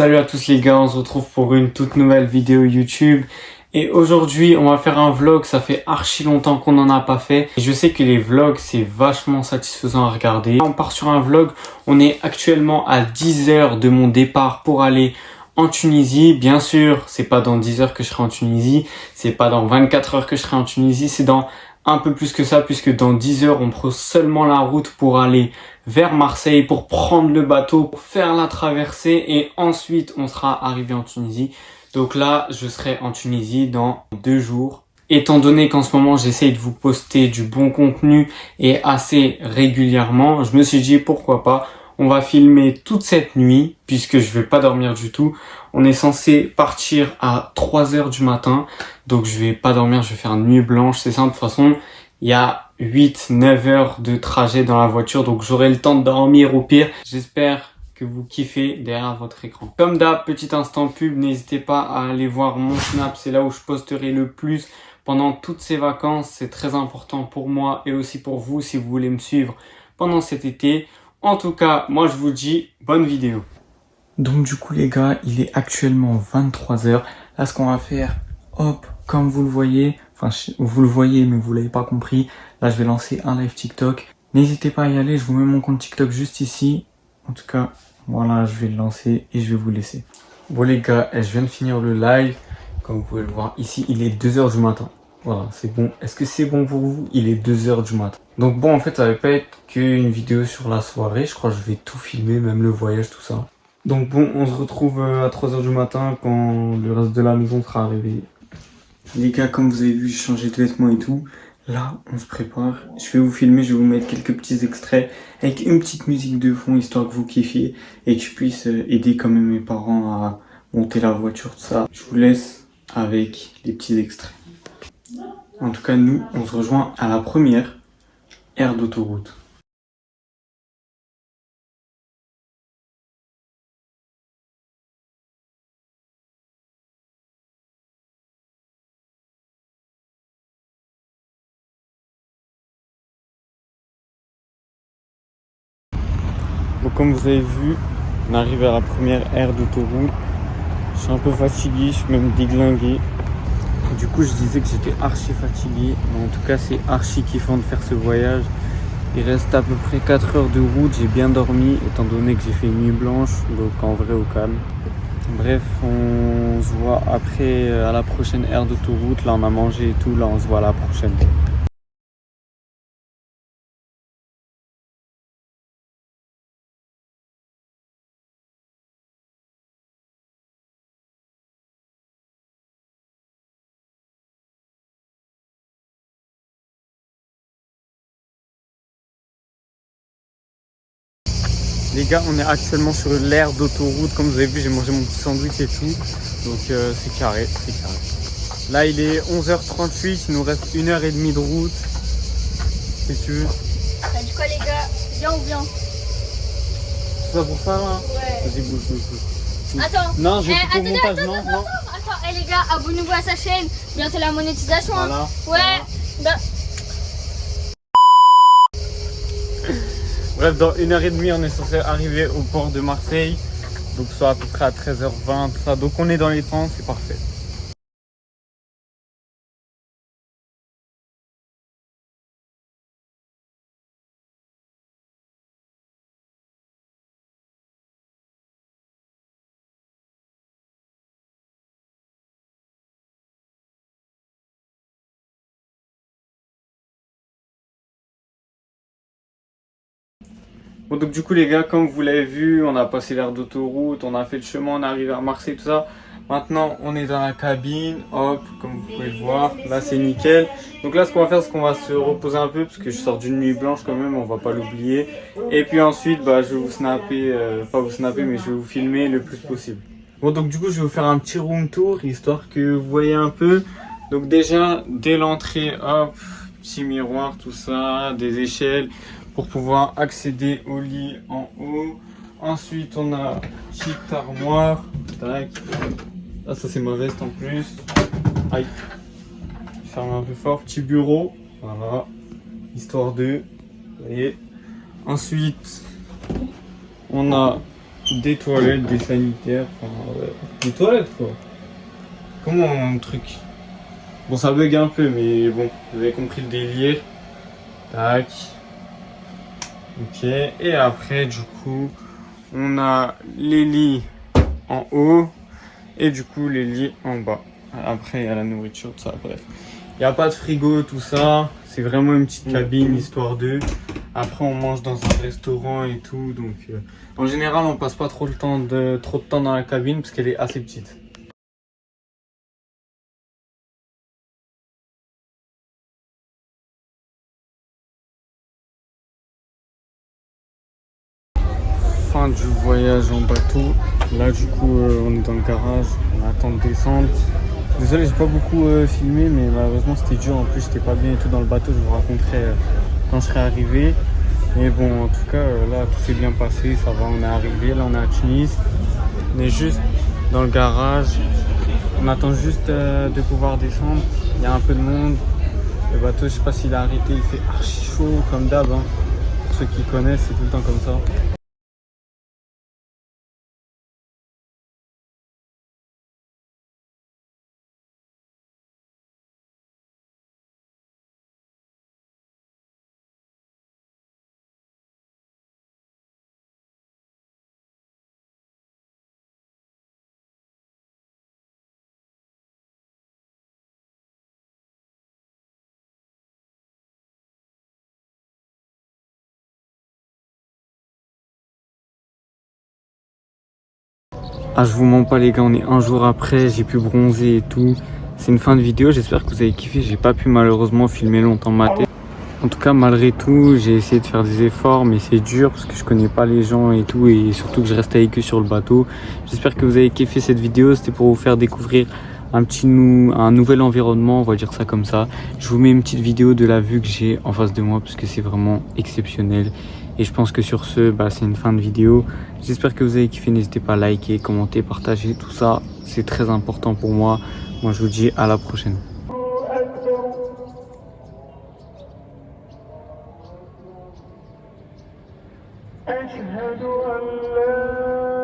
Salut à tous les gars, on se retrouve pour une toute nouvelle vidéo YouTube. Et aujourd'hui, on va faire un vlog, ça fait archi longtemps qu'on n'en a pas fait. Et je sais que les vlogs, c'est vachement satisfaisant à regarder. On part sur un vlog, on est actuellement à 10 heures de mon départ pour aller en Tunisie. Bien sûr, c'est pas dans 10 heures que je serai en Tunisie, c'est pas dans 24 heures que je serai en Tunisie, c'est dans un peu plus que ça, puisque dans 10 heures, on prend seulement la route pour aller vers Marseille, pour prendre le bateau, pour faire la traversée, et ensuite, on sera arrivé en Tunisie. Donc là, je serai en Tunisie dans 2 jours. Étant donné qu'en ce moment, j'essaye de vous poster du bon contenu et assez régulièrement, je me suis dit pourquoi pas. On va filmer toute cette nuit, puisque je vais pas dormir du tout. On est censé partir à 3 heures du matin. Donc je vais pas dormir, je vais faire une nuit blanche. C'est simple, de toute façon, il y a 8-9 heures de trajet dans la voiture. Donc j'aurai le temps de dormir au pire. J'espère que vous kiffez derrière votre écran. Comme d'hab, petit instant pub, n'hésitez pas à aller voir mon Snap. C'est là où je posterai le plus pendant toutes ces vacances. C'est très important pour moi et aussi pour vous si vous voulez me suivre pendant cet été. En tout cas, moi je vous dis bonne vidéo. Donc du coup les gars, il est actuellement 23 heures. Là ce qu'on va faire, hop, comme vous le voyez, enfin vous le voyez mais vous l'avez pas compris. Là je vais lancer un live TikTok. N'hésitez pas à y aller, je vous mets mon compte TikTok juste ici. En tout cas, voilà, je vais le lancer et je vais vous laisser. Bon les gars, je viens de finir le live. Comme vous pouvez le voir ici, il est 2 heures du matin. Voilà, c'est bon. Est-ce que c'est bon pour vous? Il est 2 heures du matin. Donc bon, en fait, ça va pas être qu'une vidéo sur la soirée. Je crois que je vais tout filmer, même le voyage, tout ça. Donc bon, on se retrouve à 3 heures du matin quand le reste de la maison sera arrivé. Les gars, comme vous avez vu, j'ai changé de vêtements et tout. Là, on se prépare. Je vais vous filmer, je vais vous mettre quelques petits extraits avec une petite musique de fond, histoire que vous kiffiez et que je puisse aider quand même mes parents à monter la voiture, tout ça. Je vous laisse avec les petits extraits. En tout cas, nous, on se rejoint à la première aire d'autoroute. Donc comme vous avez vu, on arrive à la première aire d'autoroute. Je suis un peu fatigué, je suis même déglingué. Du coup, je disais que j'étais archi fatigué. Mais en tout cas, c'est archi kiffant de faire ce voyage. Il reste à peu près 4 heures de route. J'ai bien dormi, étant donné que j'ai fait une nuit blanche. Donc en vrai, au calme. Bref, on se voit après à la prochaine aire d'autoroute. Là, on a mangé et tout. Là, on se voit à la prochaine. Les gars, on est actuellement sur l'aire d'autoroute. Comme vous avez vu, j'ai mangé mon petit sandwich et tout. Donc c'est carré, c'est carré. Là, il est 11h38. Il nous reste 1h30 de route. Qu'est-ce que tu veux? T'as dit quoi les gars? Viens ou viens? C'est ça pour ça là? Ouais. Vas-y, bouge. Attends. Non, je vais couper au attendez, montage, attends, non. Attends, les gars, abonnez-vous à sa chaîne. Bientôt la monétisation. Voilà. Ouais. Bah, Bref, dans 1h30, on est censé arriver au port de Marseille. Donc soit à peu près à 13h20, tout ça. Donc on est dans les temps, c'est parfait. Bon, donc du coup les gars, comme vous l'avez vu, on a passé l'aire d'autoroute, on a fait le chemin, on est arrivé à Marseille, tout ça. Maintenant on est dans la cabine, hop, comme vous pouvez le voir, là c'est nickel. Donc là ce qu'on va faire, c'est qu'on va se reposer un peu, parce que je sors d'une nuit blanche quand même, on va pas l'oublier. Et puis ensuite, bah, je vais vous snapper, pas vous snapper, mais je vais vous filmer le plus possible. Bon, donc du coup je vais vous faire un petit room tour, histoire que vous voyez un peu. Donc déjà, dès l'entrée, hop, petit miroir, tout ça, des échelles pour pouvoir accéder au lit en haut. Ensuite, on a petite armoire. Tac. Là, ça c'est ma veste en plus. Aïe. Ferme un peu fort. Petit bureau. Voilà. Histoire de. Vous voyez. Ensuite, on a des toilettes, des sanitaires, enfin, des toilettes quoi. Comment un truc? Bon, ça bug un peu, mais bon, vous avez compris le délire. Tac. Ok, et après, du coup, on a les lits en haut et du coup, les lits en bas. Après, il y a la nourriture, tout ça, bref. Il n'y a pas de frigo, tout ça. C'est vraiment une petite cabine, histoire d'eux. Après, on mange dans un restaurant et tout. Donc, en général, on passe pas trop de temps dans la cabine parce qu'elle est assez petite. Fin du voyage en bateau. Là, du coup, on est dans le garage. On attend de descendre. Désolé, j'ai pas beaucoup filmé, mais malheureusement, c'était dur. En plus, j'étais pas bien et tout dans le bateau. Je vous raconterai quand je serai arrivé. Mais bon, en tout cas, là, tout s'est bien passé. Ça va, on est arrivé. Là, on est à Tunis. On est juste dans le garage. On attend juste de pouvoir descendre. Il y a un peu de monde. Le bateau, je sais pas s'il a arrêté. Il fait archi chaud, comme d'hab. Hein. Pour ceux qui connaissent, c'est tout le temps comme ça. Ah, je vous mens pas les gars, on est un jour après, j'ai pu bronzer et tout. C'est une fin de vidéo, j'espère que vous avez kiffé. J'ai pas pu malheureusement filmer longtemps ma tête. En tout cas, malgré tout, j'ai essayé de faire des efforts, mais c'est dur parce que je connais pas les gens et tout, et surtout que je reste avec eux sur le bateau. J'espère que vous avez kiffé cette vidéo, c'était pour vous faire découvrir un nouvel environnement, on va dire ça comme ça. Je vous mets une petite vidéo de la vue que j'ai en face de moi parce que c'est vraiment exceptionnel. Et je pense que sur ce, c'est une fin de vidéo. J'espère que vous avez kiffé, n'hésitez pas à liker, commenter, partager, tout ça, c'est très important pour moi. Moi, je vous dis à la prochaine. أشهد أن لا